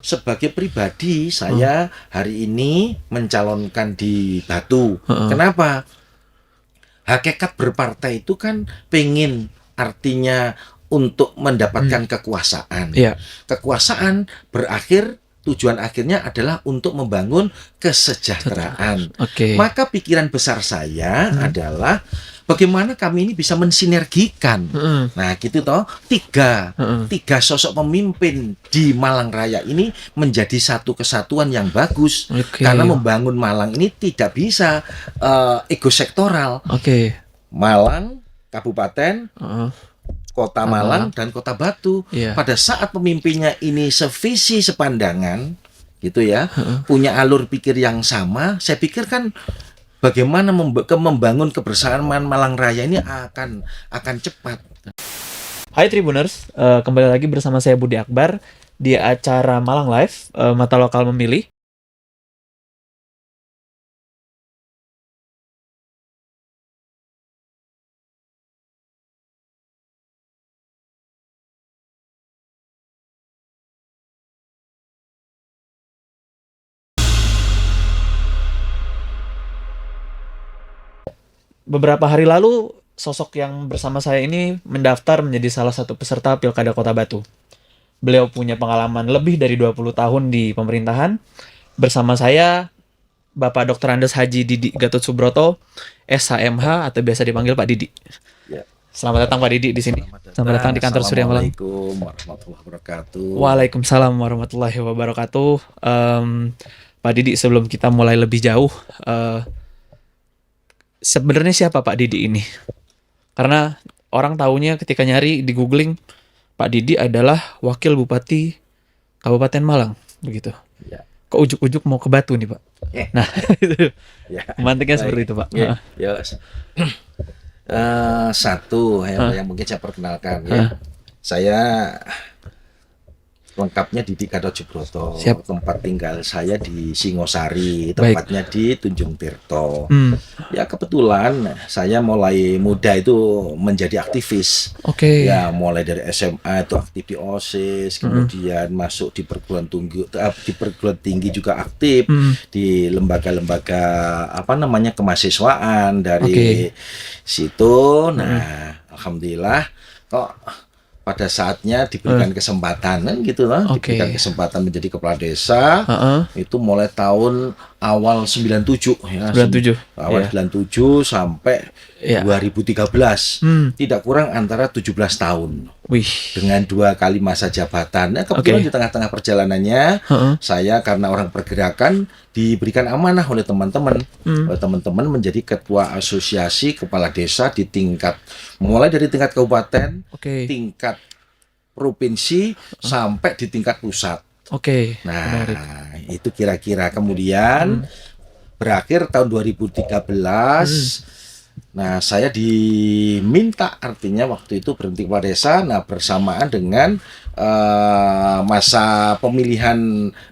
sebagai pribadi saya hari ini mencalonkan di Batu. Kenapa? Hakikat berpartai itu kan pengen, artinya untuk mendapatkan kekuasaan. Kekuasaan berakhir, tujuan akhirnya adalah untuk membangun kesejahteraan. Maka pikiran besar saya adalah bagaimana kami ini bisa mensinergikan. Nah, gitu toh, tiga sosok pemimpin di Malang Raya ini menjadi satu kesatuan yang bagus. Karena membangun Malang ini tidak bisa ego sektoral. Malang, Kabupaten, Kota Malang dan Kota Batu. Pada saat pemimpinnya ini sevisi sepandangan, gitu ya, punya alur pikir yang sama, saya pikir kan bagaimana membangun kebersamaan Malang Raya ini akan cepat. Hai Tribuners, kembali lagi bersama saya Budi Akbar di acara Malang Live, Mata Lokal Memilih. Beberapa hari lalu, sosok yang bersama saya ini mendaftar menjadi salah satu peserta Pilkada Kota Batu. Beliau punya pengalaman lebih dari 20 tahun di pemerintahan. Bersama saya, Bapak Dr. Andes Haji Didi Gatot Subroto, SHMH atau biasa dipanggil Pak Didi. Selamat datang Pak Didi di sini. Selamat datang di kantor Surya Malang. Assalamualaikum warahmatullahi wabarakatuh. Waalaikumsalam warahmatullahi wabarakatuh. Pak Didi, sebelum kita mulai lebih jauh, sebenarnya siapa Pak Didi ini? Karena orang taunya ketika nyari di googling, Pak Didi adalah Wakil Bupati Kabupaten Malang, begitu. Kok ujuk-ujuk mau ke Batu nih Pak? Nah, itu mantiknya seperti itu Pak. Satu yang mungkin saya perkenalkan ya. Saya lengkapnya Didi Gatot Subroto. Tempat tinggal saya di Singosari, tempatnya di Tunjung Tirto. Ya kebetulan saya mulai muda itu menjadi aktivis. Ya mulai dari SMA itu aktif di OSIS, kemudian masuk di perguruan tinggi juga aktif di lembaga-lembaga kemahasiswaan dari situ. Nah, alhamdulillah kok pada saatnya diberikan kesempatan kan gitu lah, diberikan kesempatan menjadi kepala desa. Itu mulai tahun awal 97 ya. 97 sampai 2013. Tidak kurang antara 17 tahun. Dengan 2 kali masa jabatan. Nah, kebetulan di tengah-tengah perjalanannya saya karena orang pergerakan diberikan amanah oleh teman-teman. Teman-teman menjadi ketua asosiasi kepala desa di mulai dari tingkat kabupaten, tingkat provinsi sampai di tingkat pusat. Nah, menarik. Itu kira-kira kemudian berakhir tahun 2013. Nah, saya diminta artinya waktu itu berhenti kepala desa. Nah, bersamaan dengan masa pemilihan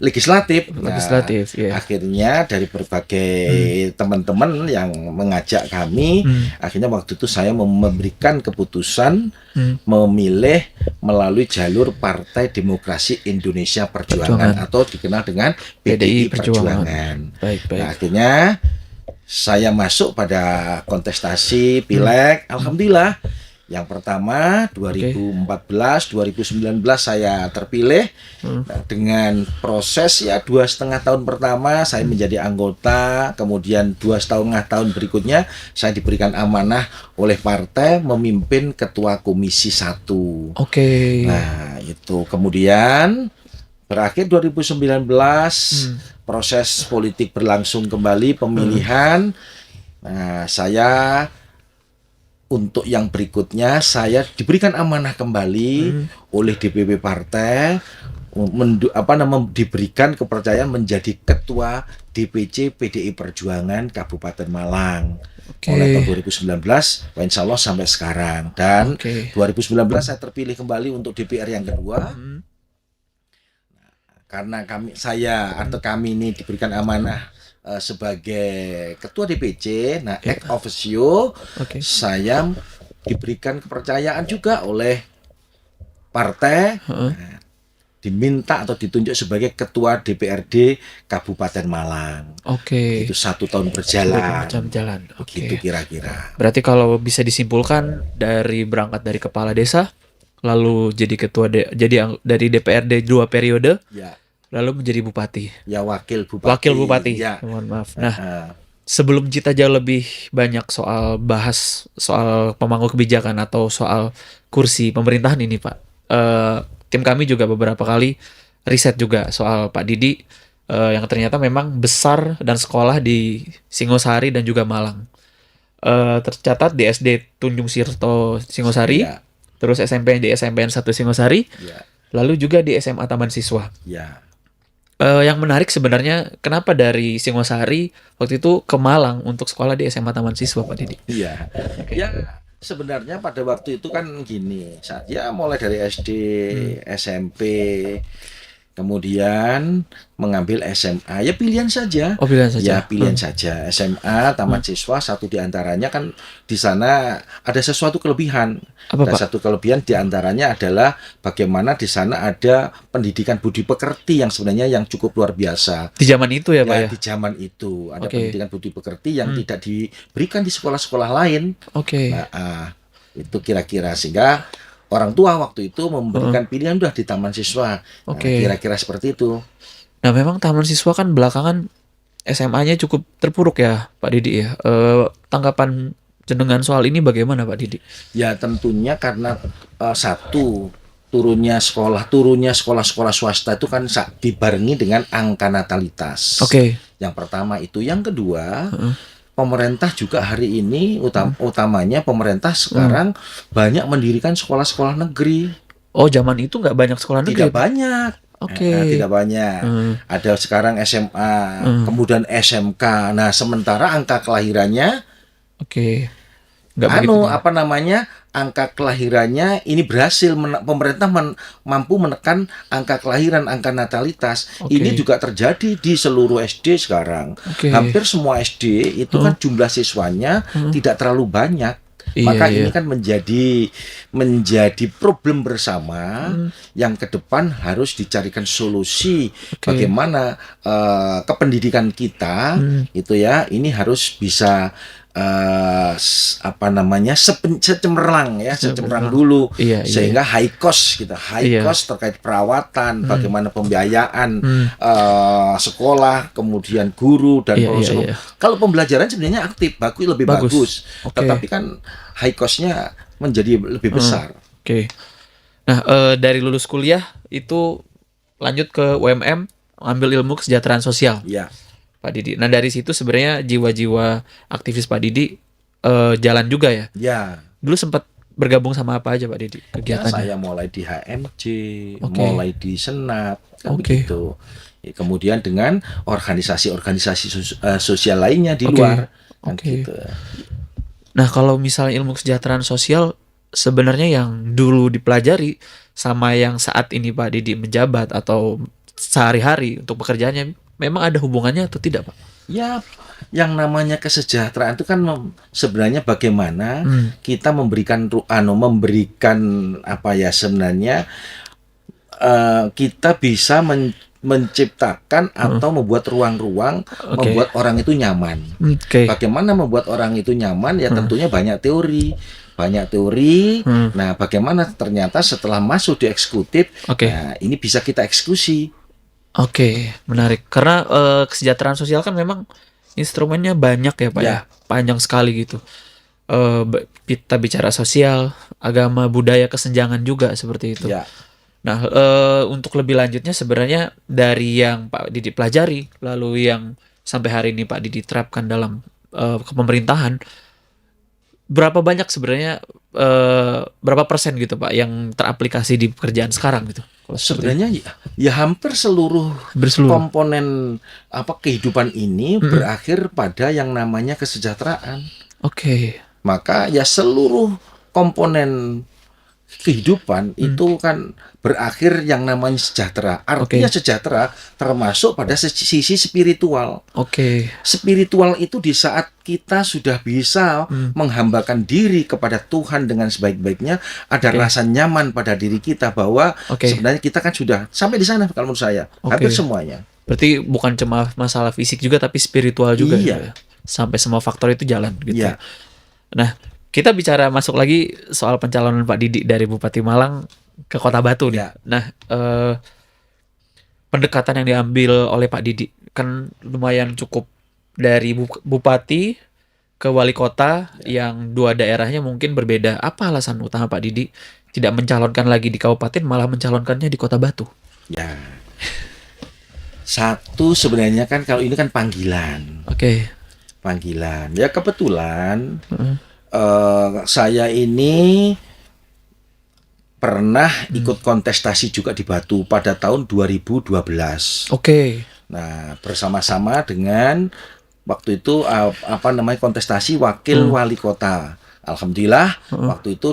legislatif. Akhirnya dari berbagai teman-teman yang mengajak kami, akhirnya waktu itu saya memberikan keputusan memilih melalui jalur Partai Demokrasi Indonesia Perjuangan atau dikenal dengan PDI Perjuangan. Nah, akhirnya saya masuk pada kontestasi Pileg. Alhamdulillah yang pertama 2014, 2019 saya terpilih. Nah, dengan proses ya 2,5 tahun pertama saya menjadi anggota, kemudian 2,5 tahun berikutnya saya diberikan amanah oleh partai memimpin ketua komisi 1. Nah, itu kemudian berakhir 2019, proses politik berlangsung kembali, pemilihan. Nah, saya untuk yang berikutnya saya diberikan amanah kembali oleh DPP partai, diberikan kepercayaan menjadi ketua DPC PDI Perjuangan Kabupaten Malang. Mulai tahun 2019, insya Allah sampai sekarang. Dan 2019 saya terpilih kembali untuk DPR yang kedua. Karena kami ini diberikan amanah sebagai ketua DPC, nah ex officio saya diberikan kepercayaan juga oleh partai diminta atau ditunjuk sebagai ketua DPRD Kabupaten Malang. Oke. Itu 1 tahun berjalan. Jalan. Begitu Oke. kira-kira. Berarti kalau bisa disimpulkan berangkat dari kepala desa, lalu jadi dari DPRD 2 periode, Ya, lalu menjadi bupati. ya wakil bupati. Wakil bupati. Ya. Mohon maaf. Nah, sebelum kita jauh lebih banyak bahas soal pemangku kebijakan atau soal kursi pemerintahan ini, Pak, tim kami juga beberapa kali riset juga soal Pak Didi, yang ternyata memang besar dan sekolah di Singosari dan juga Malang. Tercatat di SD Tunjung Sirto Singosari, Ya. terus SMP di SMPN 1 Singosari, Ya. lalu juga di SMA Taman Siswa. Ya. Yang menarik sebenarnya kenapa dari Singosari waktu itu ke Malang untuk sekolah di SMA Taman Siswa, Pak Didi? Iya. Ya, sebenarnya pada waktu itu kan gini, saya mulai dari SD, SMP, kemudian mengambil SMA, ya pilihan saja. Oh, pilihan saja. Ya pilihan saja. SMA, Taman Siswa, satu diantaranya kan di sana ada sesuatu kelebihan. Apa, Ada Pak? satu kelebihan diantaranya adalah bagaimana di sana ada pendidikan budi pekerti yang sebenarnya yang cukup luar biasa. Di zaman itu ya, Pak Ya, ya? di zaman itu ada Oke. pendidikan budi pekerti yang tidak diberikan di sekolah-sekolah lain. Oke. Nah, itu kira-kira sehingga orang tua waktu itu memberikan pilihan udah di Taman Siswa. Nah, Oke. kira-kira seperti itu. Nah, memang Taman Siswa kan belakangan SMA-nya cukup terpuruk ya, Pak Didi ya. Tanggapan jenengan soal ini bagaimana, Pak Didi? Ya tentunya karena satu turunnya sekolah-sekolah swasta itu kan dibarengi dengan angka natalitas. Oke. Yang pertama itu, yang kedua, pemerintah juga hari ini utamanya pemerintah sekarang banyak mendirikan sekolah-sekolah negeri. Oh, zaman itu nggak banyak sekolah negeri. Tidak banyak. Oke. Tidak banyak. Ada sekarang SMA, kemudian SMK. Nah, sementara angka kelahirannya Oke. Nggak begitu. angka kelahirannya ini berhasil pemerintah mampu menekan angka kelahiran, angka natalitas. Oke. Ini juga terjadi di seluruh SD sekarang. Oke. Hampir semua SD itu kan jumlah siswanya tidak terlalu banyak. Iya, Maka iya. ini kan menjadi problem bersama yang ke depan harus dicarikan solusi. Oke. Bagaimana kependidikan kita itu ya ini harus bisa secemerlang dulu, Iya, iya. sehingga high cost Iya. cost terkait perawatan, bagaimana pembiayaan sekolah, kemudian guru dan Iya, proses. iya, iya. Kalau pembelajaran sebenarnya aktif, lebih bagus. Oke. Tetapi kan high cost-nya menjadi lebih besar. Oke. Nah, dari lulus kuliah itu lanjut ke UMM, ambil ilmu kesejahteraan sosial, Ya. Pak Didi. Nah, dari situ sebenarnya jiwa-jiwa aktivis Pak Didi jalan juga ya. Ya. Dulu sempat bergabung sama apa aja, Pak Didi, Ya, kegiatannya? saya mulai di HMJ, Oke. mulai di Senat, kan Oke. begitu. Kemudian dengan organisasi-organisasi sosial lainnya di Oke. luar, kan Oke. gitu. Nah, kalau misalnya ilmu kesejahteraan sosial sebenarnya yang dulu dipelajari sama yang saat ini Pak Didi menjabat atau sehari-hari untuk pekerjaannya memang ada hubungannya atau tidak, Pak? Ya, yang namanya kesejahteraan itu kan sebenarnya bagaimana kita memberikan sebenarnya kita bisa menciptakan atau membuat ruang-ruang, Oke. membuat orang itu nyaman. Oke. Bagaimana membuat orang itu nyaman? Ya tentunya banyak teori. Nah, bagaimana ternyata setelah masuk di eksekutif, Oke. nah, ini bisa kita eksekusi. Oke, menarik. Karena kesejahteraan sosial kan memang instrumennya banyak ya, Pak ya. Ya. Panjang sekali gitu. Kita bicara sosial, agama, budaya, kesenjangan juga seperti itu. Ya. Nah, untuk lebih lanjutnya sebenarnya dari yang Pak Didi pelajari, lalu yang sampai hari ini Pak Didi terapkan dalam kepemerintahan, berapa banyak sebenarnya, berapa persen gitu Pak yang teraplikasi di pekerjaan sekarang gitu? Kalau seperti Sebenarnya ya hampir seluruh berseluruh. komponen kehidupan ini berakhir pada yang namanya kesejahteraan. Oke. Maka ya seluruh komponen kehidupan itu kan berakhir yang namanya sejahtera. Artinya sejahtera termasuk pada sisi spiritual. Spiritual itu di saat kita sudah bisa menghambakan diri kepada Tuhan dengan sebaik-baiknya, ada rasa nyaman pada diri kita bahwa sebenarnya kita kan sudah sampai di sana kalau menurut saya. Hampir semuanya. Berarti bukan cuma masalah fisik juga tapi spiritual juga. Iya. Ya? Sampai semua faktor itu jalan gitu. Iya. Nah, kita bicara masuk lagi soal pencalonan Pak Didi dari Bupati Malang ke Kota Batu nih. Ya. Nah, pendekatan yang diambil oleh Pak Didi kan lumayan cukup, dari Bupati ke Wali Kota yang dua daerahnya mungkin berbeda. Apa alasan utama Pak Didi tidak mencalonkan lagi di kabupaten, malah mencalonkannya di Kota Batu? Ya. Satu sebenarnya kan kalau ini kan panggilan. Panggilan. Ya kebetulan saya ini pernah ikut kontestasi juga di Batu pada tahun 2012. Nah, bersama-sama dengan waktu itu kontestasi wakil wali kota. Alhamdulillah waktu itu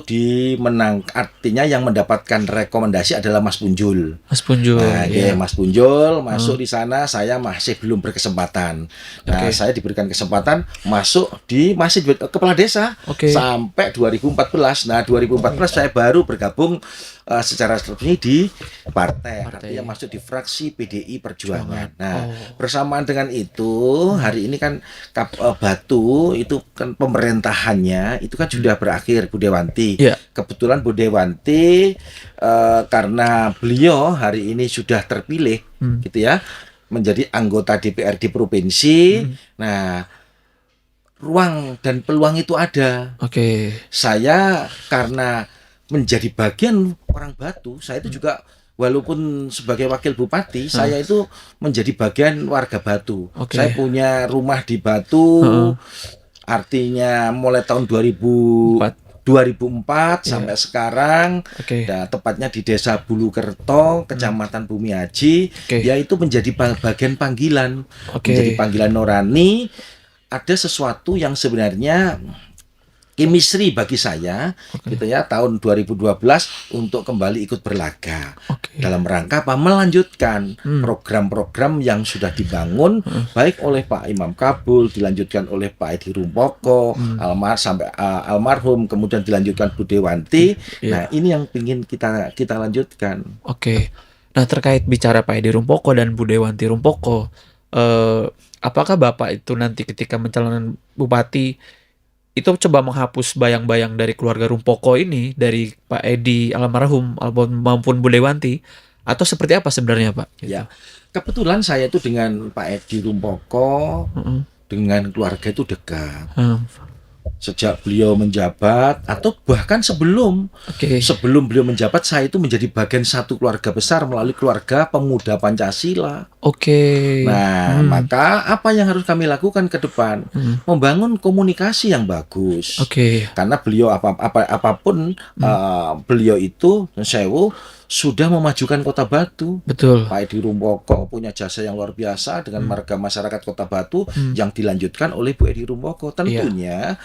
artinya yang mendapatkan rekomendasi adalah Mas Punjul. Nah, Mas Punjul masuk di sana, saya masih belum berkesempatan. Nah, saya diberikan kesempatan masuk masih kepala desa sampai 2014. Nah, 2014 saya baru bergabung secara resmi di partai, artinya masuk di fraksi PDI Perjuangan. Nah, bersamaan dengan itu, hari ini kan Batu itu kan pemerintahannya itu kan sudah berakhir, Bu Dewanti. Kebetulan Bu Dewanti karena beliau hari ini sudah terpilih gitu ya, menjadi anggota DPRD provinsi. Nah, ruang dan peluang itu ada. Saya karena menjadi bagian orang Batu, saya itu juga walaupun sebagai wakil bupati, saya itu menjadi bagian warga Batu. Saya punya rumah di Batu, artinya mulai tahun 2004 sampai sekarang, tepatnya di Desa Bulukerto, Kecamatan Bumi Haji, yaitu menjadi bagian panggilan, menjadi panggilan nurani. Ada sesuatu yang sebenarnya chemistry bagi saya gitu ya, tahun 2012 untuk kembali ikut berlaga dalam rangka melanjutkan program-program yang sudah dibangun baik oleh Pak Imam Kabul, dilanjutkan oleh Pak Edi Rumpoko, almarhum, kemudian dilanjutkan Bu Dewanti. Nah, ini yang ingin kita lanjutkan. Nah, terkait bicara Pak Edi Rumpoko dan Bu Dewanti Rumpoko, apakah Bapak itu nanti ketika mencalonkan bupati itu coba menghapus bayang-bayang dari keluarga Rumpoko ini, dari Pak Edi almarhum maupun Bu Dewanti, atau seperti apa sebenarnya, Pak? Ya, kebetulan saya itu dengan Pak Edi Rumpoko, dengan keluarga itu dekat. Sejak beliau menjabat atau bahkan sebelum beliau menjabat, saya itu menjadi bagian satu keluarga besar melalui keluarga pemuda Pancasila. Nah, maka apa yang harus kami lakukan ke depan? Membangun komunikasi yang bagus. Karena beliau apapun beliau itu sudah memajukan Kota Batu. Pak Edi Rumpoko punya jasa yang luar biasa dengan warga masyarakat Kota Batu yang dilanjutkan oleh Bu Edi Rumpoko. Tentunya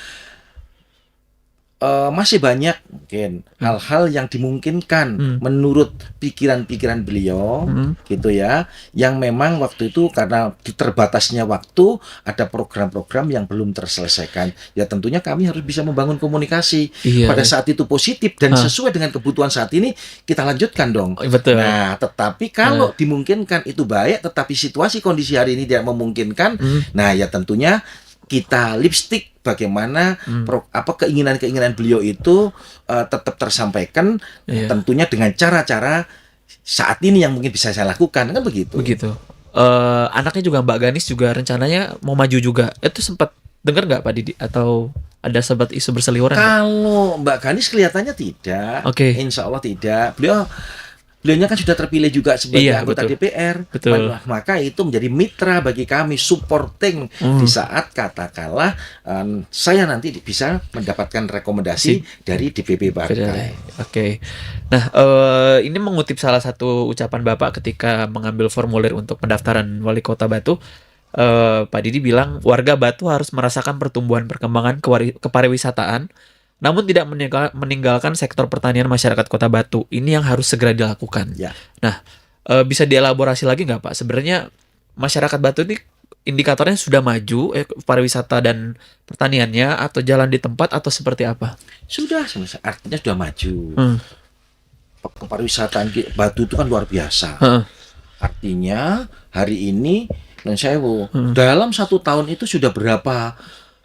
masih banyak mungkin hal-hal yang dimungkinkan menurut pikiran-pikiran beliau gitu ya, yang memang waktu itu karena terbatasnya waktu ada program-program yang belum terselesaikan. Ya tentunya kami harus bisa membangun komunikasi pada saat itu positif dan sesuai dengan kebutuhan saat ini, kita lanjutkan dong. Nah, tetapi kalau dimungkinkan itu baik, tetapi situasi kondisi hari ini tidak memungkinkan, nah ya tentunya kita lipstick bagaimana keinginan-keinginan beliau itu tetap tersampaikan, tentunya dengan cara-cara saat ini yang mungkin bisa saya lakukan, kan begitu. Anaknya juga Mbak Ganis juga rencananya mau maju juga. Itu sempat dengar nggak Pak Didi, atau ada sempat isu berseliweran? Kalau Mbak Ganis kelihatannya tidak. Insya Allah tidak. Beliaunya kan sudah terpilih juga sebagai anggota DPR. Maka itu menjadi mitra bagi kami, supporting di saat katakanlah saya nanti bisa mendapatkan rekomendasi dari DPP partai. Nah, ini mengutip salah satu ucapan Bapak ketika mengambil formulir untuk pendaftaran Wali Kota Batu. Pak Didi bilang warga Batu harus merasakan pertumbuhan perkembangan kepariwisataan namun tidak meninggalkan sektor pertanian masyarakat Kota Batu. Ini yang harus segera dilakukan. Ya. Nah, bisa dielaborasi lagi nggak Pak? Sebenarnya masyarakat Batu ini indikatornya sudah maju pariwisata dan pertaniannya, atau jalan di tempat, atau seperti apa? Sudah, artinya sudah maju. Hmm. Pariwisataan Batu itu kan luar biasa. Heeh. Artinya hari ini dalam 1 tahun itu sudah berapa?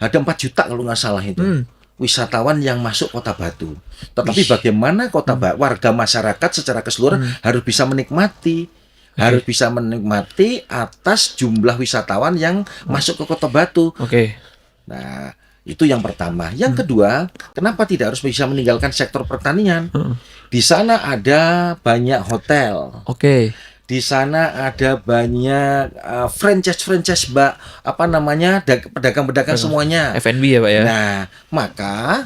Ada 4 juta kalau nggak salah itu. Wisatawan yang masuk Kota Batu. Tetapi bagaimana warga masyarakat secara keseluruhan harus bisa menikmati, harus bisa menikmati atas jumlah wisatawan yang masuk ke Kota Batu. Oke. Nah, itu yang pertama. Yang kedua, kenapa tidak harus bisa meninggalkan sektor pertanian? Di sana ada banyak hotel. Oke. Di sana ada banyak franchise pedagang-pedagang semuanya. F&B ya Pak ya. Nah, maka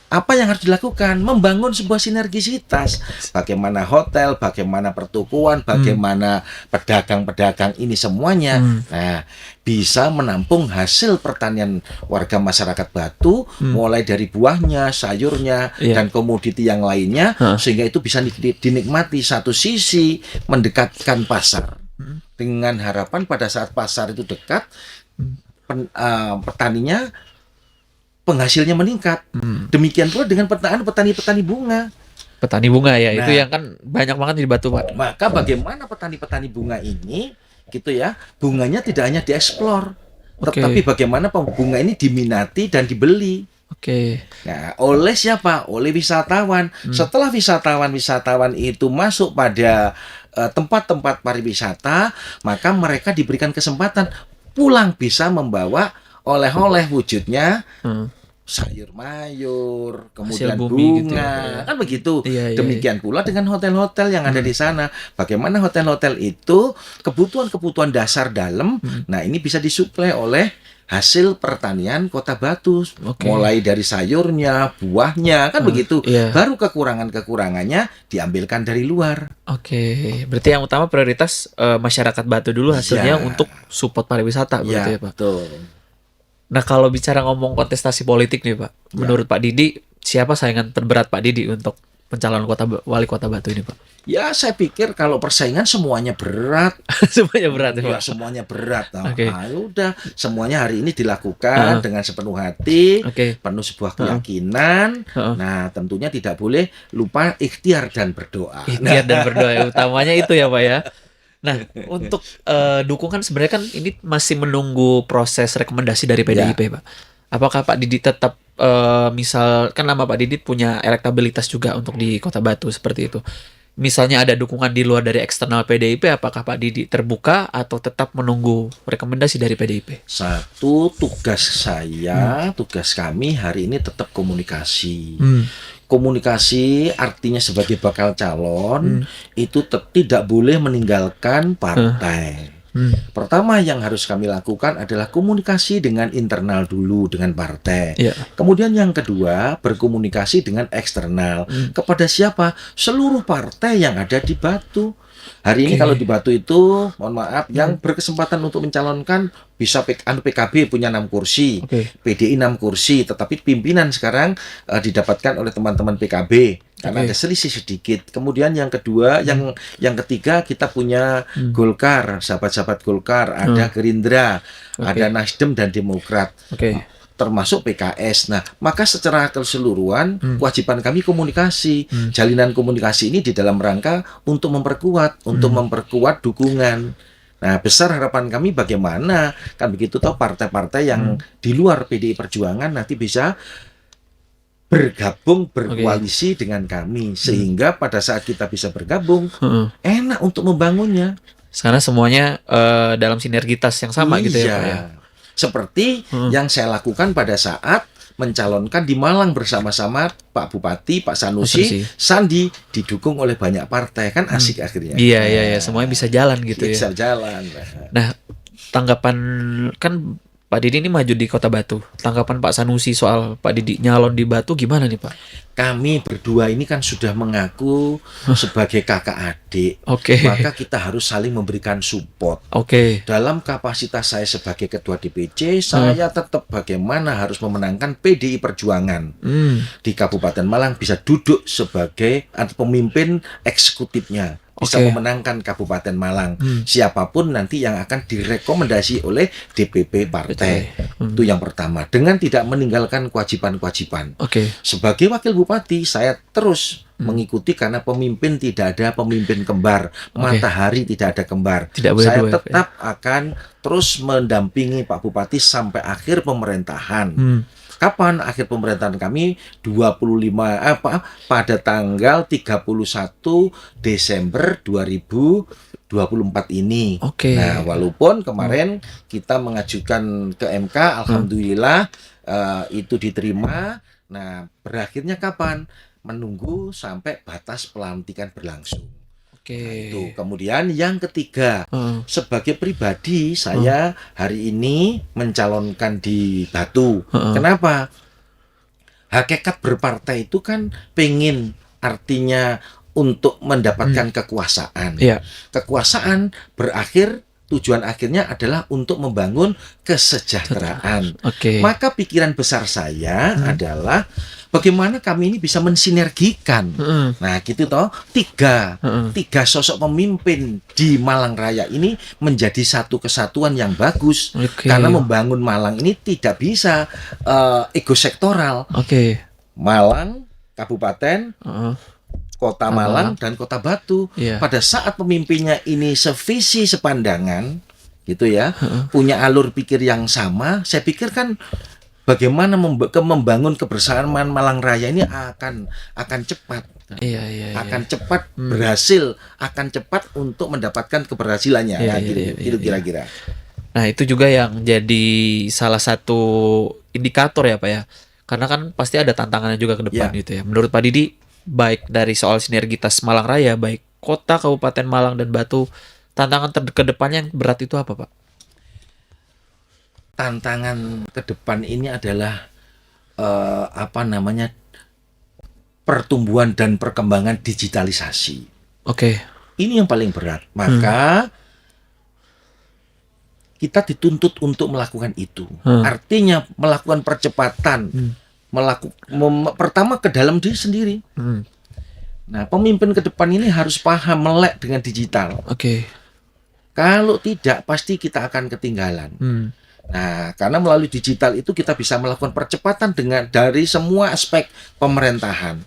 apa yang harus dilakukan? Membangun sebuah sinergisitas. Bagaimana hotel, bagaimana pertukuan, bagaimana pedagang-pedagang ini semuanya. Nah, bisa menampung hasil pertanian warga masyarakat Batu, mulai dari buahnya, sayurnya, dan komoditi yang lainnya, sehingga itu bisa dinikmati. Satu sisi mendekatkan pasar, dengan harapan pada saat pasar itu dekat, petaninya penghasilnya meningkat. Demikian pula dengan petani-petani bunga. Petani bunga ya, Nah, itu yang kan banyak banget di Batu Pak. Maka bagaimana petani-petani bunga ini, gitu ya, bunganya tidak hanya dieksplor, tetapi bagaimana bunga ini diminati dan dibeli. Oke. Nah, oleh siapa? Oleh wisatawan. Setelah wisatawan itu masuk pada tempat-tempat pariwisata, maka mereka diberikan kesempatan pulang bisa membawa oleh-oleh, wujudnya sayur mayur, kemudian bumi bunga, gitu ya. kan begitu. Iya, Demikian pula dengan hotel-hotel yang ada di sana. Bagaimana hotel-hotel itu kebutuhan-kebutuhan dasar dalam, nah ini bisa disuplai oleh hasil pertanian Kota Batu, mulai dari sayurnya, buahnya, kan begitu. Baru kekurangannya diambilkan dari luar. Oke, berarti yang utama prioritas masyarakat Batu dulu hasilnya untuk support pariwisata, berarti ya Pak. Betul. Nah, kalau bicara ngomong kontestasi politik nih Pak, menurut Pak Didi, siapa saingan terberat Pak Didi untuk pencalonan wali kota Batu ini Pak? Ya, saya pikir kalau persaingan semuanya berat. Semuanya berat ya Pak? Semuanya berat. Nah, udah, semuanya hari ini dilakukan dengan sepenuh hati, penuh sebuah keyakinan. Nah, tentunya tidak boleh lupa ikhtiar dan berdoa. Ikhtiar dan berdoa, ya, utamanya itu ya Pak ya. Nah, untuk dukungan sebenarnya kan ini masih menunggu proses rekomendasi dari PDIP Pak. Apakah Pak Didi tetap misal kan nama Pak Didi punya elektabilitas juga untuk di Kota Batu seperti itu. Misalnya ada dukungan di luar dari eksternal PDIP, apakah Pak Didi terbuka atau tetap menunggu rekomendasi dari PDIP? Satu, tugas kami hari ini tetap komunikasi. Komunikasi artinya sebagai bakal calon itu tidak boleh meninggalkan partai. Pertama yang harus kami lakukan adalah komunikasi dengan internal dulu dengan partai. Kemudian yang kedua berkomunikasi dengan eksternal. Kepada siapa? Seluruh partai yang ada di Batu. Hari ini kalau di Batu itu, mohon maaf, yang berkesempatan untuk mencalonkan bisa PKB punya 6 kursi, PDI 6 kursi, tetapi pimpinan sekarang didapatkan oleh teman-teman PKB karena ada selisih sedikit. Kemudian yang kedua, yang ketiga kita punya Golkar, sahabat-sahabat Golkar, ada Gerindra, ada Nasdem dan Demokrat. Termasuk PKS. Nah, maka secara keseluruhan kewajiban kami komunikasi. Jalinan komunikasi ini di dalam rangka untuk memperkuat dukungan. Nah, besar harapan kami bagaimana kan begitu toh partai-partai yang di luar PDI Perjuangan nanti bisa berkoalisi dengan kami sehingga pada saat kita bisa bergabung enak untuk membangunnya. Karena semuanya dalam sinergitas yang sama gitu ya Pak ya. Seperti yang saya lakukan pada saat mencalonkan di Malang bersama-sama Pak Bupati, Pak Sanusi, Sandi didukung oleh banyak partai, kan asik akhirnya. Iya, semuanya bisa jalan gitu ya. Bisa jalan. Nah, tanggapan kan Pak Didi ini maju di Kota Batu. Tanggapan Pak Sanusi soal Pak Didi nyalon di Batu gimana nih Pak? Kami berdua ini kan sudah mengaku sebagai kakak adik, Oke. maka kita harus saling memberikan support. Oke. Dalam kapasitas saya sebagai ketua DPC, saya tetap bagaimana harus memenangkan PDI Perjuangan di Kabupaten Malang, bisa duduk sebagai pemimpin eksekutifnya, bisa Oke. memenangkan Kabupaten Malang. Siapapun nanti yang akan direkomendasi oleh DPP partai. Itu yang pertama. Dengan tidak meninggalkan kewajiban-kewajiban. Oke. Sebagai wakil bupati, saya terus mengikuti karena pemimpin tidak ada pemimpin kembar, matahari tidak ada kembar. Tidak boleh Saya dua, tetap akan terus mendampingi Pak Bupati sampai akhir pemerintahan. Kapan akhir pemerintahan kami? 25 pada tanggal 31 Desember 2024 ini. Oke. Nah, walaupun kemarin kita mengajukan ke MK, alhamdulillah itu diterima. Nah, berakhirnya kapan? Menunggu sampai batas pelantikan berlangsung. Oke. Itu. Kemudian yang ketiga, sebagai pribadi saya hari ini mencalonkan di Batu. Kenapa? Hakikat berpartai itu kan pengen, artinya untuk mendapatkan kekuasaan. Iya. Kekuasaan berakhir, tujuan akhirnya adalah untuk membangun kesejahteraan. Oke. Maka pikiran besar saya adalah bagaimana kami ini bisa mensinergikan. Nah, gitu toh, tiga sosok pemimpin di Malang Raya ini menjadi satu kesatuan yang bagus. Oke. Karena membangun Malang ini tidak bisa ego sektoral. Oke. Malang, Kabupaten, Kota Malang, Malang. dan Kota Batu. Iya. Pada saat pemimpinnya ini sevisi sepandangan, gitu ya, punya alur pikir yang sama, saya pikir kan bagaimana membangun kebersamaan Malang Raya ini akan cepat. Iya. Akan cepat berhasil, akan cepat untuk mendapatkan keberhasilannya. Iya, Nah, iya, gitu iya. kira-kira. Nah, itu juga yang jadi salah satu indikator ya Pak ya. Karena kan pasti ada tantangannya juga ke depan Ya. gitu ya. Menurut Pak Didi, baik dari soal sinergitas Malang Raya, baik kota, kabupaten Malang, dan Batu, tantangan ke depannya yang berat itu apa Pak? Tantangan ke depan ini adalah pertumbuhan dan perkembangan digitalisasi. Oke. Ini yang paling berat. Maka kita dituntut untuk melakukan itu. Artinya melakukan percepatan. Pertama ke dalam diri sendiri. Nah, pemimpin ke depan ini harus paham melek dengan digital. Oke. Kalau tidak, pasti kita akan ketinggalan. Nah, karena melalui digital itu kita bisa melakukan percepatan dari semua aspek pemerintahan.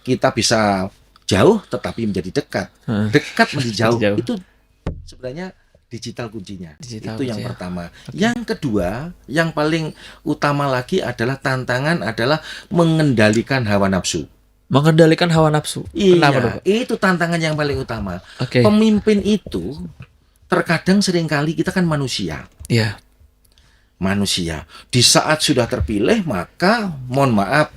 Kita bisa jauh tetapi menjadi dekat. Dekat menjadi jauh. Jauh. Itu sebenarnya digital kuncinya. Digital Itu yang kuncinya. pertama. Yang kedua, yang paling utama lagi adalah tantangan adalah mengendalikan hawa nafsu. Mengendalikan hawa nafsu. Kenapa tuh, Iya, Pak? itu tantangan yang paling utama. Oke. Pemimpin itu terkadang seringkali kita kan manusia. Iya. Manusia. Di saat sudah terpilih, maka mohon maaf,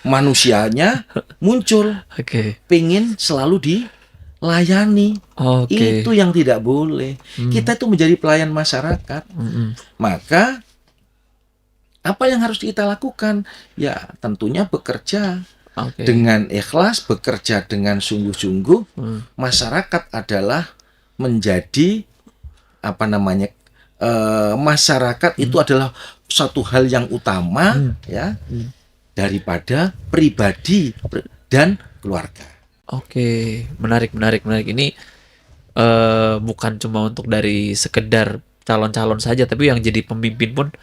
manusianya muncul, Oke. pengen selalu dilayani. Oke. Itu yang tidak boleh. Kita itu menjadi pelayan masyarakat. Maka apa yang harus kita lakukan? Ya, tentunya bekerja Oke. dengan ikhlas, bekerja dengan sungguh-sungguh. Masyarakat adalah menjadi masyarakat itu adalah satu hal yang utama ya daripada pribadi dan keluarga. Oke, menarik. Ini bukan cuma untuk dari sekedar calon-calon saja, tapi yang jadi pemimpin pun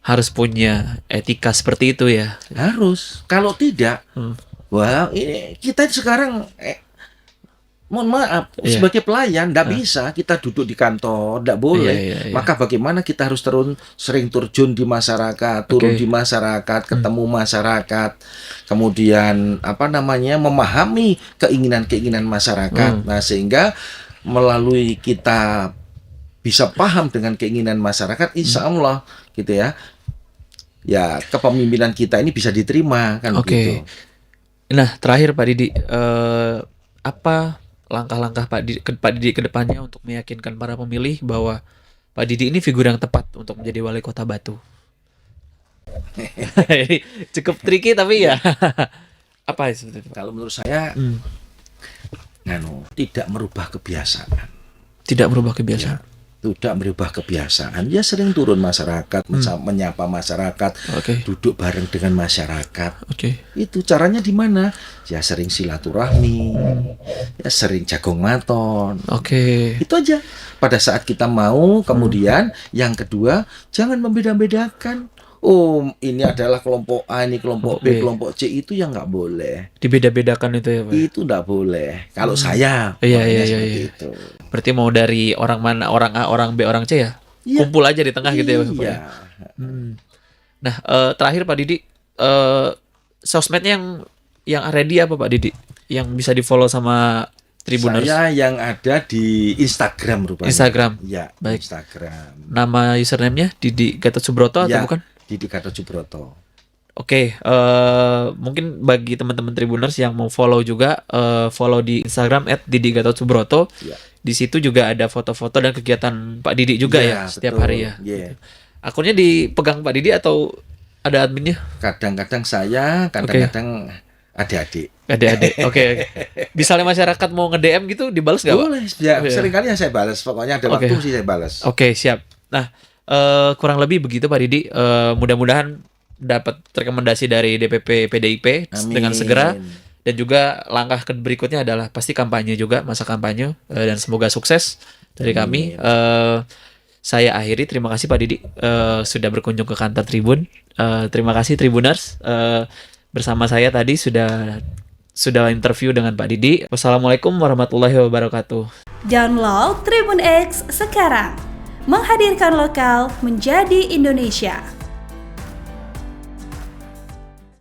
harus punya etika seperti itu ya. Harus. Kalau tidak, wah ini kita sekarang mohon maaf, Iya. sebagai pelayan tidak bisa kita duduk di kantor, tidak boleh. Iya. Maka bagaimana kita harus sering terjun di masyarakat, turun Oke. di masyarakat, ketemu masyarakat, kemudian memahami keinginan-keinginan masyarakat. Nah, sehingga melalui kita bisa paham dengan keinginan masyarakat, insya Allah gitu ya. Ya, kepemimpinan kita ini bisa diterima kan Oke. gitu. Nah, terakhir Pak Didi, apa langkah-langkah Pak Didi ke depannya untuk meyakinkan para pemilih bahwa Pak Didi ini figur yang tepat untuk menjadi wali kota Batu? Ini cukup tricky tapi ya. Apa seperti itu, Pak? Kalau menurut saya, tidak merubah kebiasaan. Tidak berubah kebiasaan. Tidak merubah kebiasaan. Ya sering turun masyarakat, menyapa masyarakat, duduk bareng dengan masyarakat. Itu caranya di mana? Ya sering silaturahmi, ya sering jagong maton. Itu aja. Pada saat kita mau, kemudian yang kedua, jangan membeda-bedakan. Oh, ini adalah kelompok A, ini kelompok B, kelompok C, itu yang nggak boleh. Dibeda-bedakan itu ya, Pak? Itu nggak boleh. Kalau saya, seperti itu. Berarti mau dari orang mana, orang A, orang B, orang C ya? Kumpul aja di tengah gitu ya, Pak? Iya. Nah, terakhir Pak Didi, sosmednya yang ready apa Pak Didi? Yang bisa di-follow sama Tribuners? Saya yang ada di Instagram rupanya. Instagram? Ya, baik. Instagram. Nama username-nya Didi Gatot Subroto atau bukan? Didi Gatot Subroto. Mungkin bagi teman-teman Tribuners yang mau follow juga, follow di Instagram @DidiGatotSubroto. Di situ juga ada foto-foto dan kegiatan Pak Didi juga ya setiap hari ya. Akunnya dipegang Pak Didi atau ada adminnya? Kadang-kadang saya, kadang-kadang adik-adik. Oke. Misalnya masyarakat mau nge-DM gitu dibalas nggak, Pak? Boleh. Ya, seringkali yang saya balas. Pokoknya ada waktu sih saya balas. Siap. Nah, kurang lebih begitu Pak Didi. Mudah-mudahan dapat rekomendasi dari DPP PDIP dengan segera. Dan juga langkah berikutnya adalah pasti kampanye juga, masa kampanye, dan semoga sukses dari kami. Saya akhiri, terima kasih Pak Didi sudah berkunjung ke kantor Tribun. Terima kasih Tribuners. Bersama saya tadi sudah interview dengan Pak Didi. Wassalamualaikum warahmatullahi wabarakatuh. Download Tribun X sekarang. Menghadirkan lokal menjadi Indonesia.